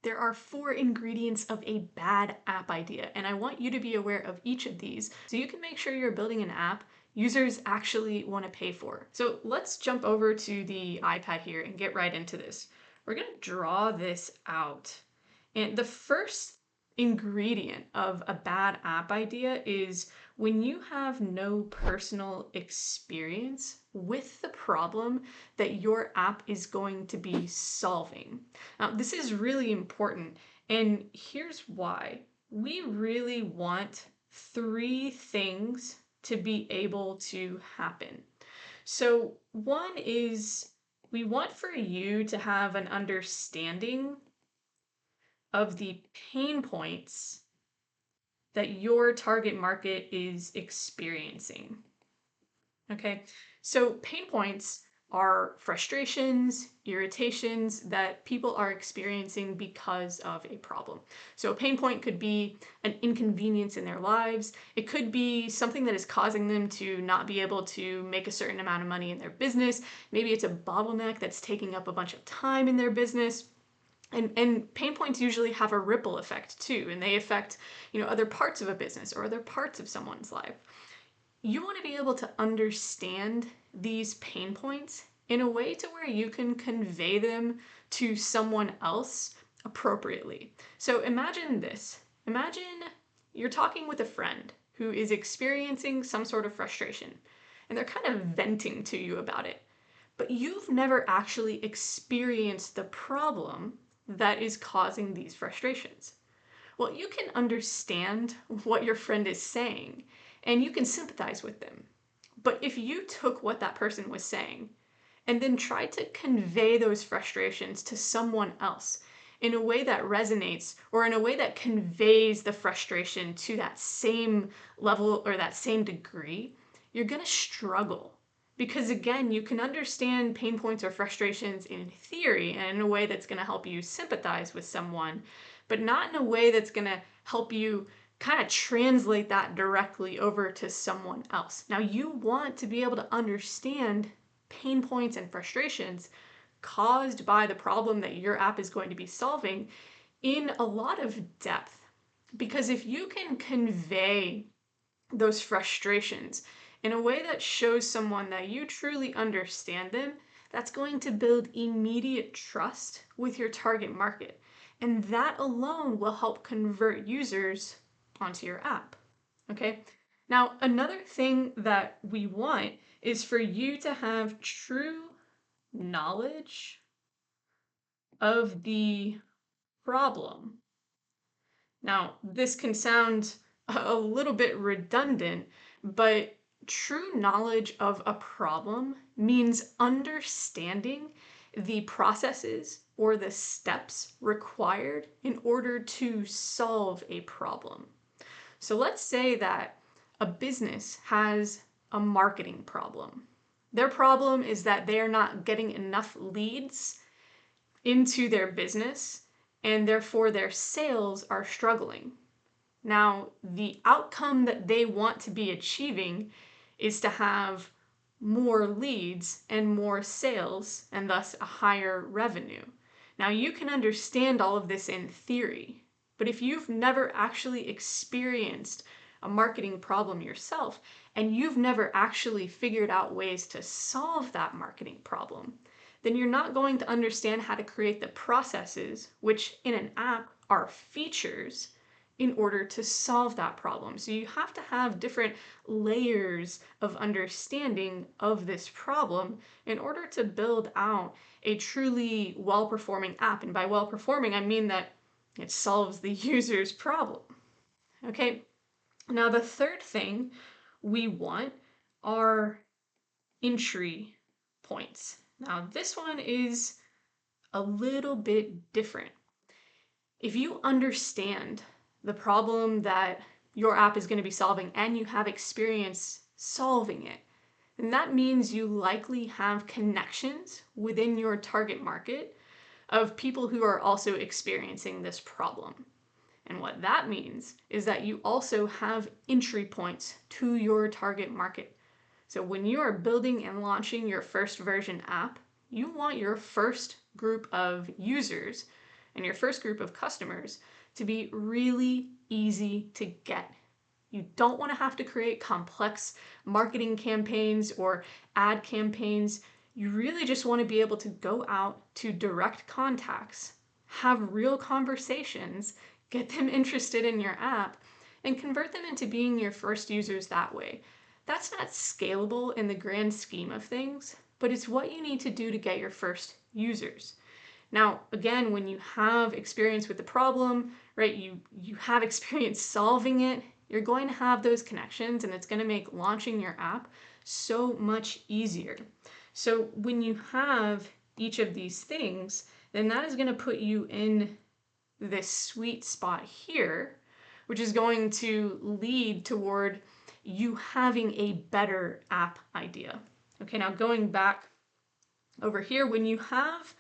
There are 4 ingredients of a bad app idea, and I want you to be aware of each of these so you can make sure you're building an app users actually want to pay for. So let's jump over to the iPad here and get right into this. We're going to draw this out. And the first ingredient of a bad app idea is when you have no personal experience with the problem that your app is going to be solving. Now, this is really important, and here's why. We really want 3 things to be able to happen. So, one is we want for you to have an understanding of the pain points that your target market is experiencing. Okay, so pain points are frustrations, irritations that people are experiencing because of a problem. So a pain point could be an inconvenience in their lives. It could be something that is causing them to not be able to make a certain amount of money in their business. Maybe it's a bottleneck that's taking up a bunch of time in their business. And pain points usually have a ripple effect too, and they affect, other parts of a business or other parts of someone's life. You want to be able to understand these pain points in a way to where you can convey them to someone else appropriately. So imagine this. Imagine you're talking with a friend who is experiencing some sort of frustration, and they're kind of venting to you about it. But you've never actually experienced the problem that is causing these frustrations. Well, you can understand what your friend is saying and you can sympathize with them. But if you took what that person was saying and then tried to convey those frustrations to someone else in a way that resonates or in a way that conveys the frustration to that same level or that same degree, you're going to struggle. Because again, you can understand pain points or frustrations in theory and in a way that's going to help you sympathize with someone, but not in a way that's going to help you kind of translate that directly over to someone else. Now, you want to be able to understand pain points and frustrations caused by the problem that your app is going to be solving in a lot of depth. Because if you can convey those frustrations in a way that shows someone that you truly understand them, that's going to build immediate trust with your target market. And that alone will help convert users onto your app. Okay? Now, another thing that we want is for you to have true knowledge of the problem. Now, this can sound a little bit redundant, but true knowledge of a problem means understanding the processes or the steps required in order to solve a problem. So let's say that a business has a marketing problem. Their problem is that they are not getting enough leads into their business, and therefore their sales are struggling. Now, the outcome that they want to be achieving is to have more leads and more sales, and thus a higher revenue. Now, you can understand all of this in theory, but if you've never actually experienced a marketing problem yourself, and you've never actually figured out ways to solve that marketing problem, then you're not going to understand how to create the processes, which in an app are features, in order to solve that problem. So you have to have different layers of understanding of this problem in order to build out a truly well-performing app. And by well-performing, I mean that it solves the user's problem. Okay, now the third thing we want are entry points. Now this one is a little bit different. If you understand the problem that your app is going to be solving and you have experience solving it, then that means you likely have connections within your target market of people who are also experiencing this problem. And what that means is that you also have entry points to your target market. So when you are building and launching your first version app, you want your first group of users and your first group of customers to be really easy to get. You don't want to have to create complex marketing campaigns or ad campaigns. You really just want to be able to go out to direct contacts, have real conversations, get them interested in your app, and convert them into being your first users that way. That's not scalable in the grand scheme of things, but it's what you need to do to get your first users. Now, again, when you have experience with the problem, right, you have experience solving it, you're going to have those connections, and it's going to make launching your app so much easier. So when you have each of these things, then that is going to put you in this sweet spot here, which is going to lead toward you having a better app idea. Okay, now going back over here, when you have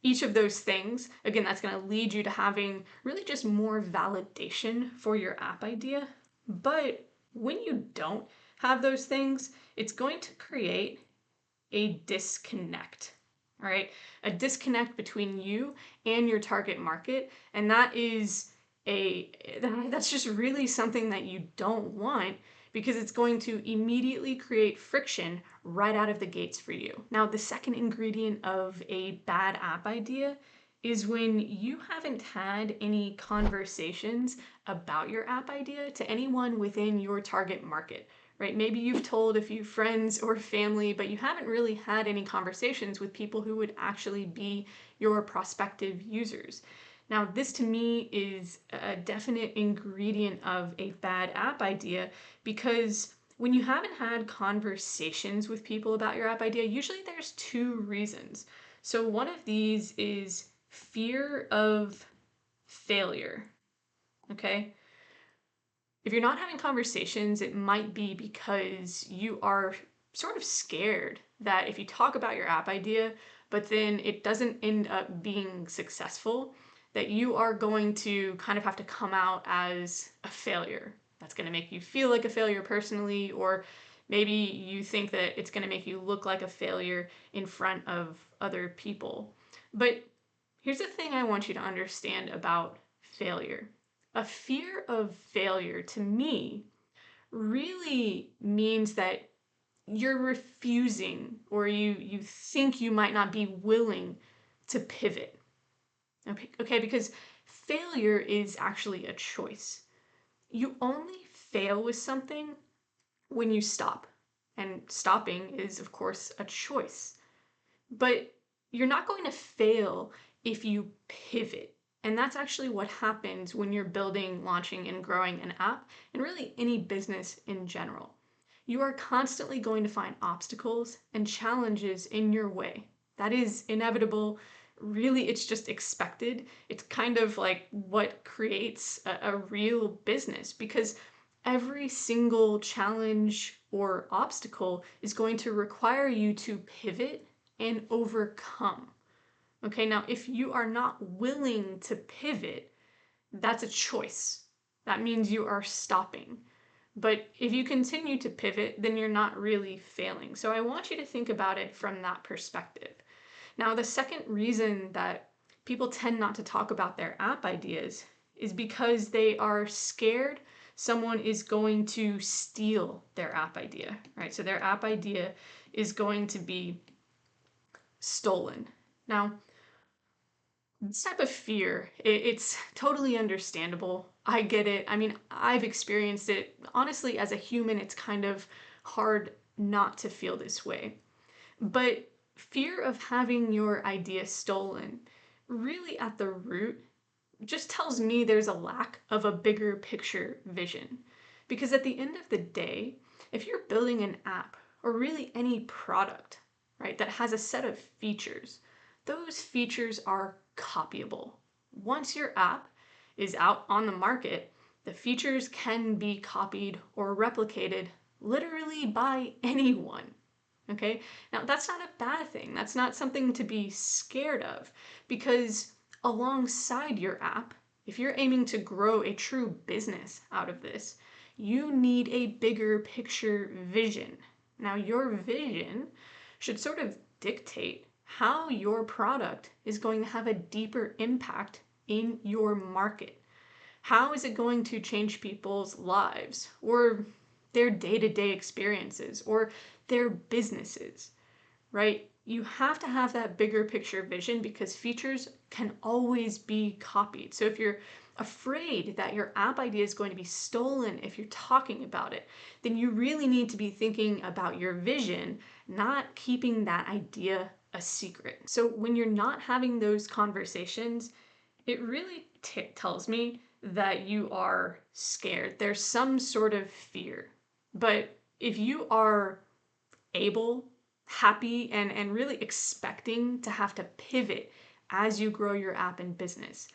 each of those things, again, that's going to lead you to having really just more validation for your app idea. But when you don't have those things, it's going to create a disconnect. All right, a disconnect between you and your target market, and that's just really something that you don't want, because it's going to immediately create friction right out of the gates for you. Now, the second ingredient of a bad app idea is when you haven't had any conversations about your app idea to anyone within your target market. Right? Maybe you've told a few friends or family, but you haven't really had any conversations with people who would actually be your prospective users. Now, this to me is a definite ingredient of a bad app idea, because when you haven't had conversations with people about your app idea, usually there's two reasons. So one of these is fear of failure. Okay? If you're not having conversations, it might be because you are sort of scared that if you talk about your app idea, but then it doesn't end up being successful, that you are going to kind of have to come out as a failure. That's going to make you feel like a failure personally, or maybe you think that it's going to make you look like a failure in front of other people. But here's the thing I want you to understand about failure. A fear of failure, to me, really means that you're refusing, or you think you might not be willing to pivot. Okay, because failure is actually a choice. You only fail with something when you stop. And stopping is, of course, a choice. But you're not going to fail if you pivot. And that's actually what happens when you're building, launching, and growing an app, and really any business in general. You are constantly going to find obstacles and challenges in your way. That is inevitable. Really, it's just expected. It's kind of like what creates a real business, because every single challenge or obstacle is going to require you to pivot and overcome. Okay, now if you are not willing to pivot, that's a choice. That means you are stopping. But if you continue to pivot, then you're not really failing. So I want you to think about it from that perspective. Now, the second reason that people tend not to talk about their app ideas is because they are scared someone is going to steal their app idea, right? So their app idea is going to be stolen. Now, this type of fear, it's totally understandable. I get it. I mean, I've experienced it. Honestly, as a human, it's kind of hard not to feel this way. But fear of having your idea stolen, really at the root, just tells me there's a lack of a bigger picture vision. Because at the end of the day, if you're building an app, or really any product, right, that has a set of features, those features are copyable. Once your app is out on the market, the features can be copied or replicated literally by anyone. Okay? Now, that's not a bad thing. That's not something to be scared of, because alongside your app, if you're aiming to grow a true business out of this, you need a bigger picture vision. Now, your vision should sort of dictate how your product is going to have a deeper impact in your market? How is it going to change people's lives or their day-to-day experiences or their businesses, right? You have to have that bigger picture vision because features can always be copied. So if you're afraid that your app idea is going to be stolen if you're talking about it, then you really need to be thinking about your vision, not keeping that idea a secret. So when you're not having those conversations, it really tells me that you are scared. There's some sort of fear. But if you are able, happy, and really expecting to have to pivot as you grow your app and business,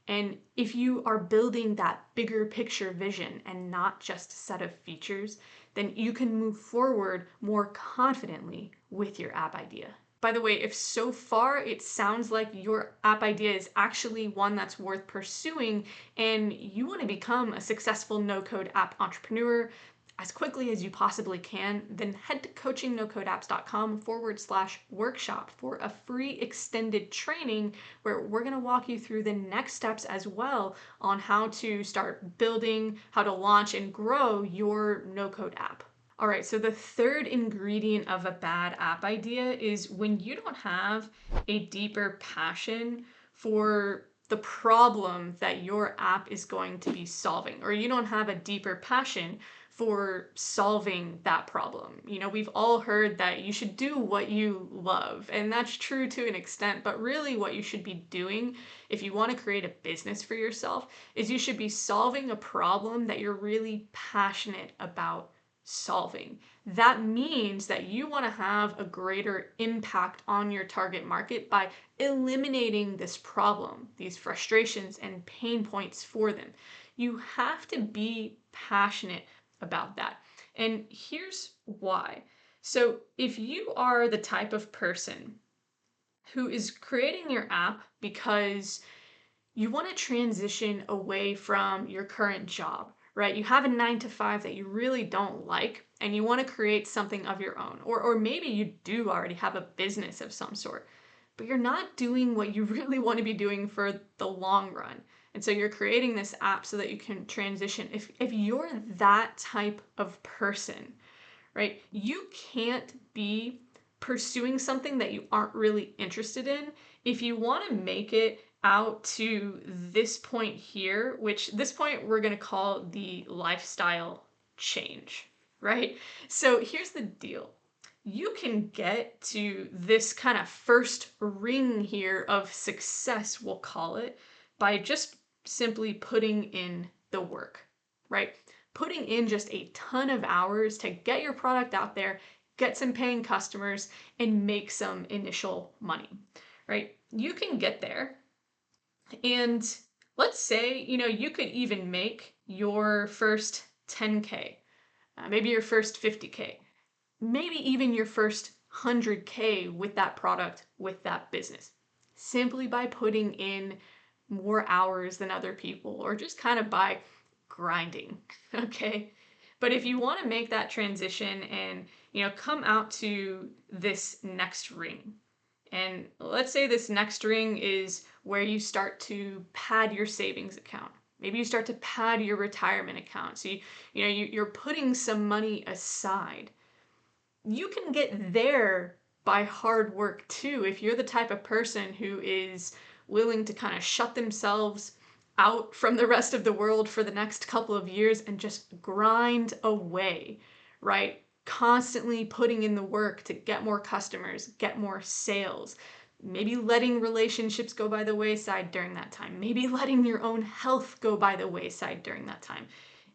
and if you are building that bigger picture vision and not just a set of features, then you can move forward more confidently with your app idea. By the way, if so far it sounds like your app idea is actually one that's worth pursuing and you want to become a successful no-code app entrepreneur as quickly as you possibly can, then head to coachingnocodeapps.com/workshop for a free extended training where we're going to walk you through the next steps as well on how to start building, how to launch and grow your no-code app. All right, so the third ingredient of a bad app idea is when you don't have a deeper passion for the problem that your app is going to be solving, or you don't have a deeper passion for solving that problem. You know, we've all heard that you should do what you love, and that's true to an extent, but really what you should be doing if you want to create a business for yourself is you should be solving a problem that you're really passionate about solving. That means that you want to have a greater impact on your target market by eliminating this problem, these frustrations and pain points for them. You have to be passionate about that. And here's why. So if you are the type of person who is creating your app because you want to transition away from your current job, right? You have a 9 to 5 that you really don't like, and you want to create something of your own. Or maybe you do already have a business of some sort, but you're not doing what you really want to be doing for the long run. And so you're creating this app so that you can transition. If you're that type of person, right, you can't be pursuing something that you aren't really interested in. If you want to make it out to this point here, which this point we're going to call the lifestyle change, right? So here's the deal. You can get to this kind of first ring here of success, we'll call it, by just simply putting in the work, right? Putting in just a ton of hours to get your product out there, get some paying customers, and make some initial money, right? You can get there. And let's say, you could even make your first 10K, maybe your first 50K, maybe even your first 100K with that product, with that business, simply by putting in more hours than other people or just kind of by grinding, okay? But if you want to make that transition and, come out to this next ring, and let's say this next ring is where you start to pad your savings account. Maybe you start to pad your retirement account. So you're putting some money aside. You can get there by hard work too. If you're the type of person who is willing to kind of shut themselves out from the rest of the world for the next couple of years and just grind away, right? Constantly putting in the work to get more customers, get more sales, maybe letting relationships go by the wayside during that time, maybe letting your own health go by the wayside during that time.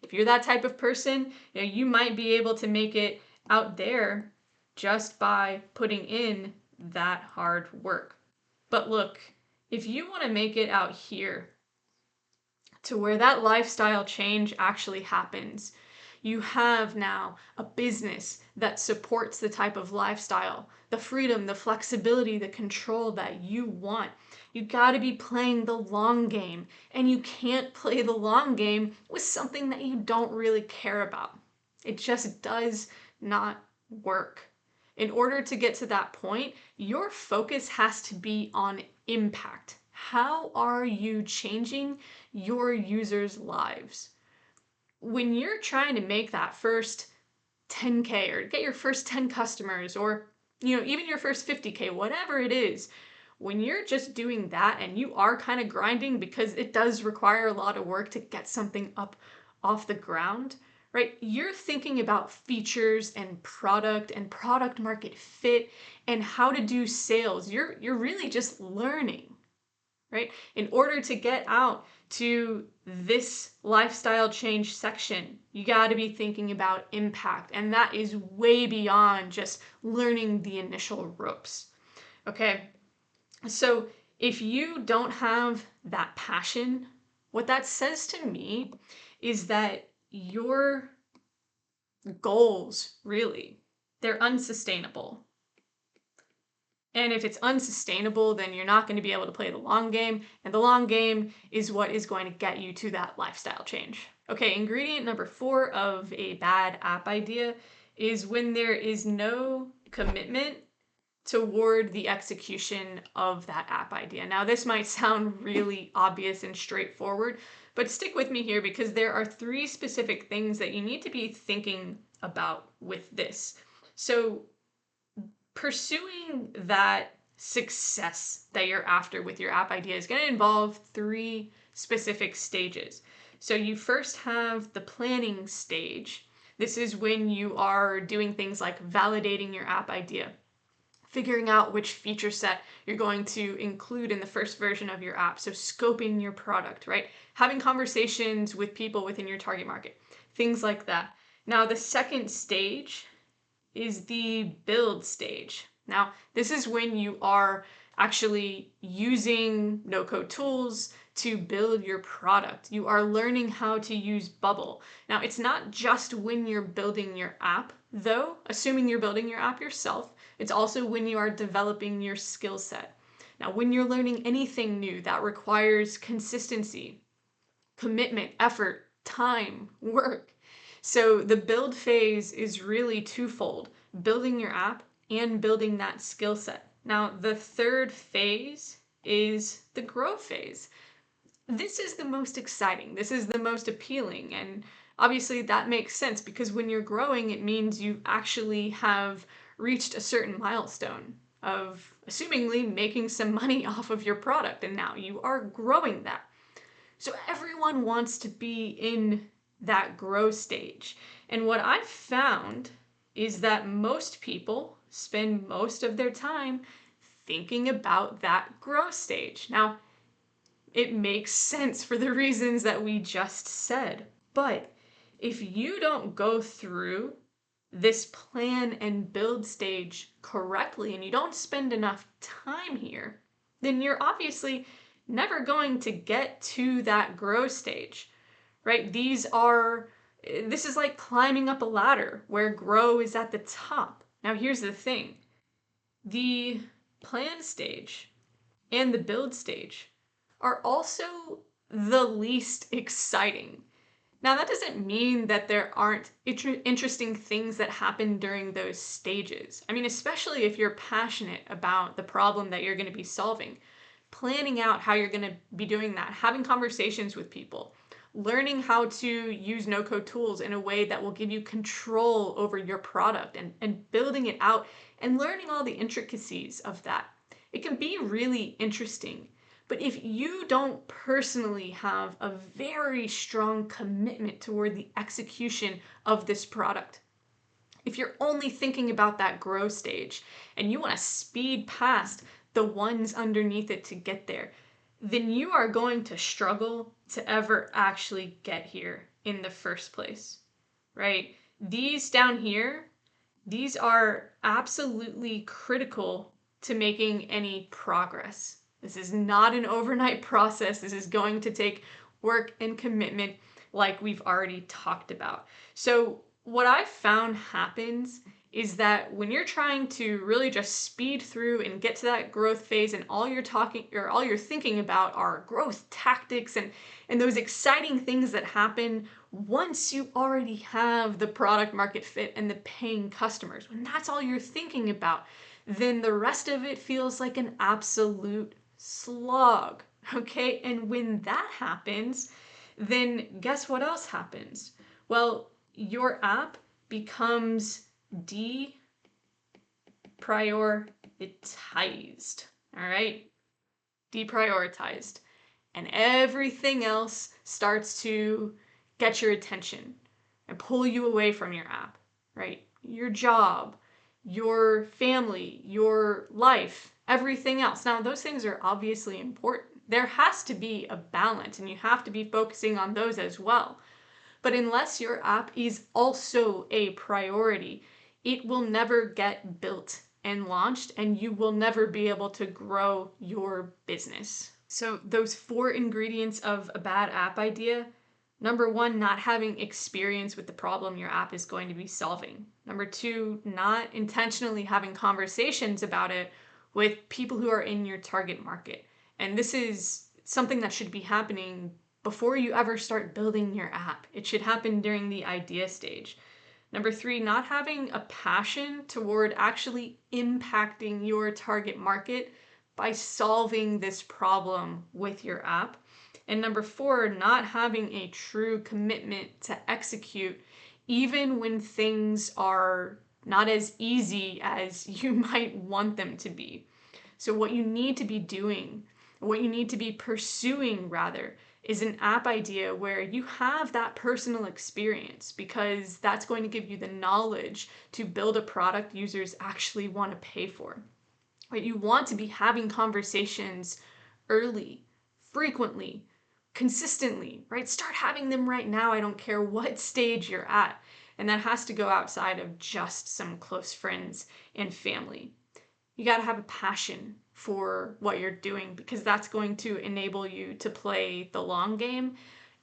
If you're that type of person, you might be able to make it out there just by putting in that hard work. But look, if you want to make it out here to where that lifestyle change actually happens, you have now a business that supports the type of lifestyle, the freedom, the flexibility, the control that you want. You got to be playing the long game, and you can't play the long game with something that you don't really care about. It just does not work. In order to get to that point, your focus has to be on impact. How are you changing your users' lives? When you're trying to make that first 10K or get your first 10 customers or even your first 50K, whatever it is, when you're just doing that and you are kind of grinding because it does require a lot of work to get something up off the ground, right? You're thinking about features and product market fit and how to do sales. You're really just learning, right? In order to get out to this lifestyle change section, you got to be thinking about impact. And that is way beyond just learning the initial ropes. Okay. So if you don't have that passion, what that says to me is that your goals really, they're unsustainable. And if it's unsustainable, then you're not going to be able to play the long game. And the long game is what is going to get you to that lifestyle change. Okay, ingredient number 4 of a bad app idea is when there is no commitment toward the execution of that app idea. Now, this might sound really obvious and straightforward, but stick with me here because there are 3 specific things that you need to be thinking about with this. So, pursuing that success that you're after with your app idea is going to involve 3 specific stages. So you first have the planning stage. This is when you are doing things like validating your app idea, figuring out which feature set you're going to include in the first version of your app. So scoping your product, right? Having conversations with people within your target market, things like that. Now, the second stage is the build stage. Now, this is when you are actually using no-code tools to build your product. You are learning how to use Bubble. Now, it's not just when you're building your app, though, assuming you're building your app yourself, it's also when you are developing your skill set. Now, when you're learning anything new that requires consistency, commitment, effort, time, work. So the build phase is really twofold, building your app and building that skill set. Now, the third phase is the grow phase. This is the most exciting. This is the most appealing. And obviously that makes sense because when you're growing, it means you actually have reached a certain milestone of assumingly making some money off of your product. And now you are growing that. So everyone wants to be in that grow stage. And what I've found is that most people spend most of their time thinking about that grow stage. Now, it makes sense for the reasons that we just said. But if you don't go through this plan and build stage correctly and you don't spend enough time here, then you're obviously never going to get to that grow stage, right? This is like climbing up a ladder where grow is at the top. Now, here's the thing. The plan stage and the build stage are also the least exciting. Now, that doesn't mean that there aren't interesting things that happen during those stages. I mean, especially if you're passionate about the problem that you're going to be solving. Planning out how you're going to be doing that, having conversations with people, learning how to use no-code tools in a way that will give you control over your product and building it out and learning all the intricacies of that. It can be really interesting. But if you don't personally have a very strong commitment toward the execution of this product, if you're only thinking about that grow stage and you want to speed past the ones underneath it to get there, then you are going to struggle to ever actually get here in the first place, right? These down here, these are absolutely critical to making any progress. This is not an overnight process. This is going to take work and commitment like we've already talked about. So what I've found happens is that when you're trying to really just speed through and get to that growth phase and all you're thinking about are growth tactics and those exciting things that happen once you already have the product market fit and the paying customers, when that's all you're thinking about, then the rest of it feels like an absolute slog, Okay, and when that happens, then guess what else happens? Well, your app becomes deprioritized. All right, deprioritized. And everything else starts to get your attention and pull you away from your app, right? Your job, your family, your life, everything else. Now, those things are obviously important. There has to be a balance, and you have to be focusing on those as well. But unless your app is also a priority, it will never get built and launched, and you will never be able to grow your business. So, those 4 ingredients of a bad app idea: number 1, not having experience with the problem your app is going to be solving. Number 2, not intentionally having conversations about it with people who are in your target market. And this is something that should be happening before you ever start building your app. It should happen during the idea stage. Number 3, not having a passion toward actually impacting your target market by solving this problem with your app. And number 4, not having a true commitment to execute, even when things are not as easy as you might want them to be. So, what you need to be doing, what you need to be pursuing rather, is an app idea where you have that personal experience, because that's going to give you the knowledge to build a product users actually want to pay for. Right? You want to be having conversations early, frequently, consistently, right? Start having them right now. I don't care what stage you're at. And that has to go outside of just some close friends and family. You got to have a passion for what you're doing, because that's going to enable you to play the long game.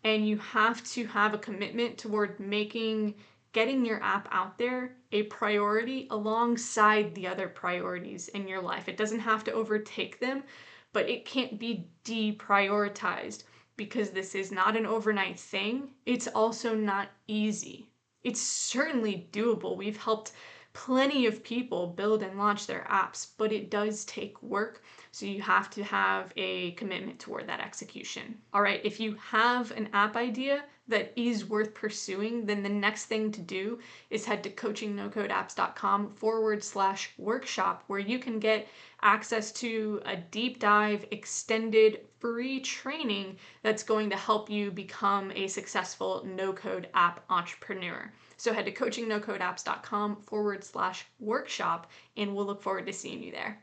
And you have to have a commitment toward making getting your app out there a priority alongside the other priorities in your life. It doesn't have to overtake them, but it can't be deprioritized, because this is not an overnight thing. It's also not easy. It's certainly doable. We've helped plenty of people build and launch their apps, but it does take work. So you have to have a commitment toward that execution. All right, if you have an app idea that is worth pursuing, then the next thing to do is head to coachingnocodeapps.com/workshop, where you can get access to a deep dive, extended, free training that's going to help you become a successful no-code app entrepreneur. So head to coachingnocodeapps.com/workshop, and we'll look forward to seeing you there.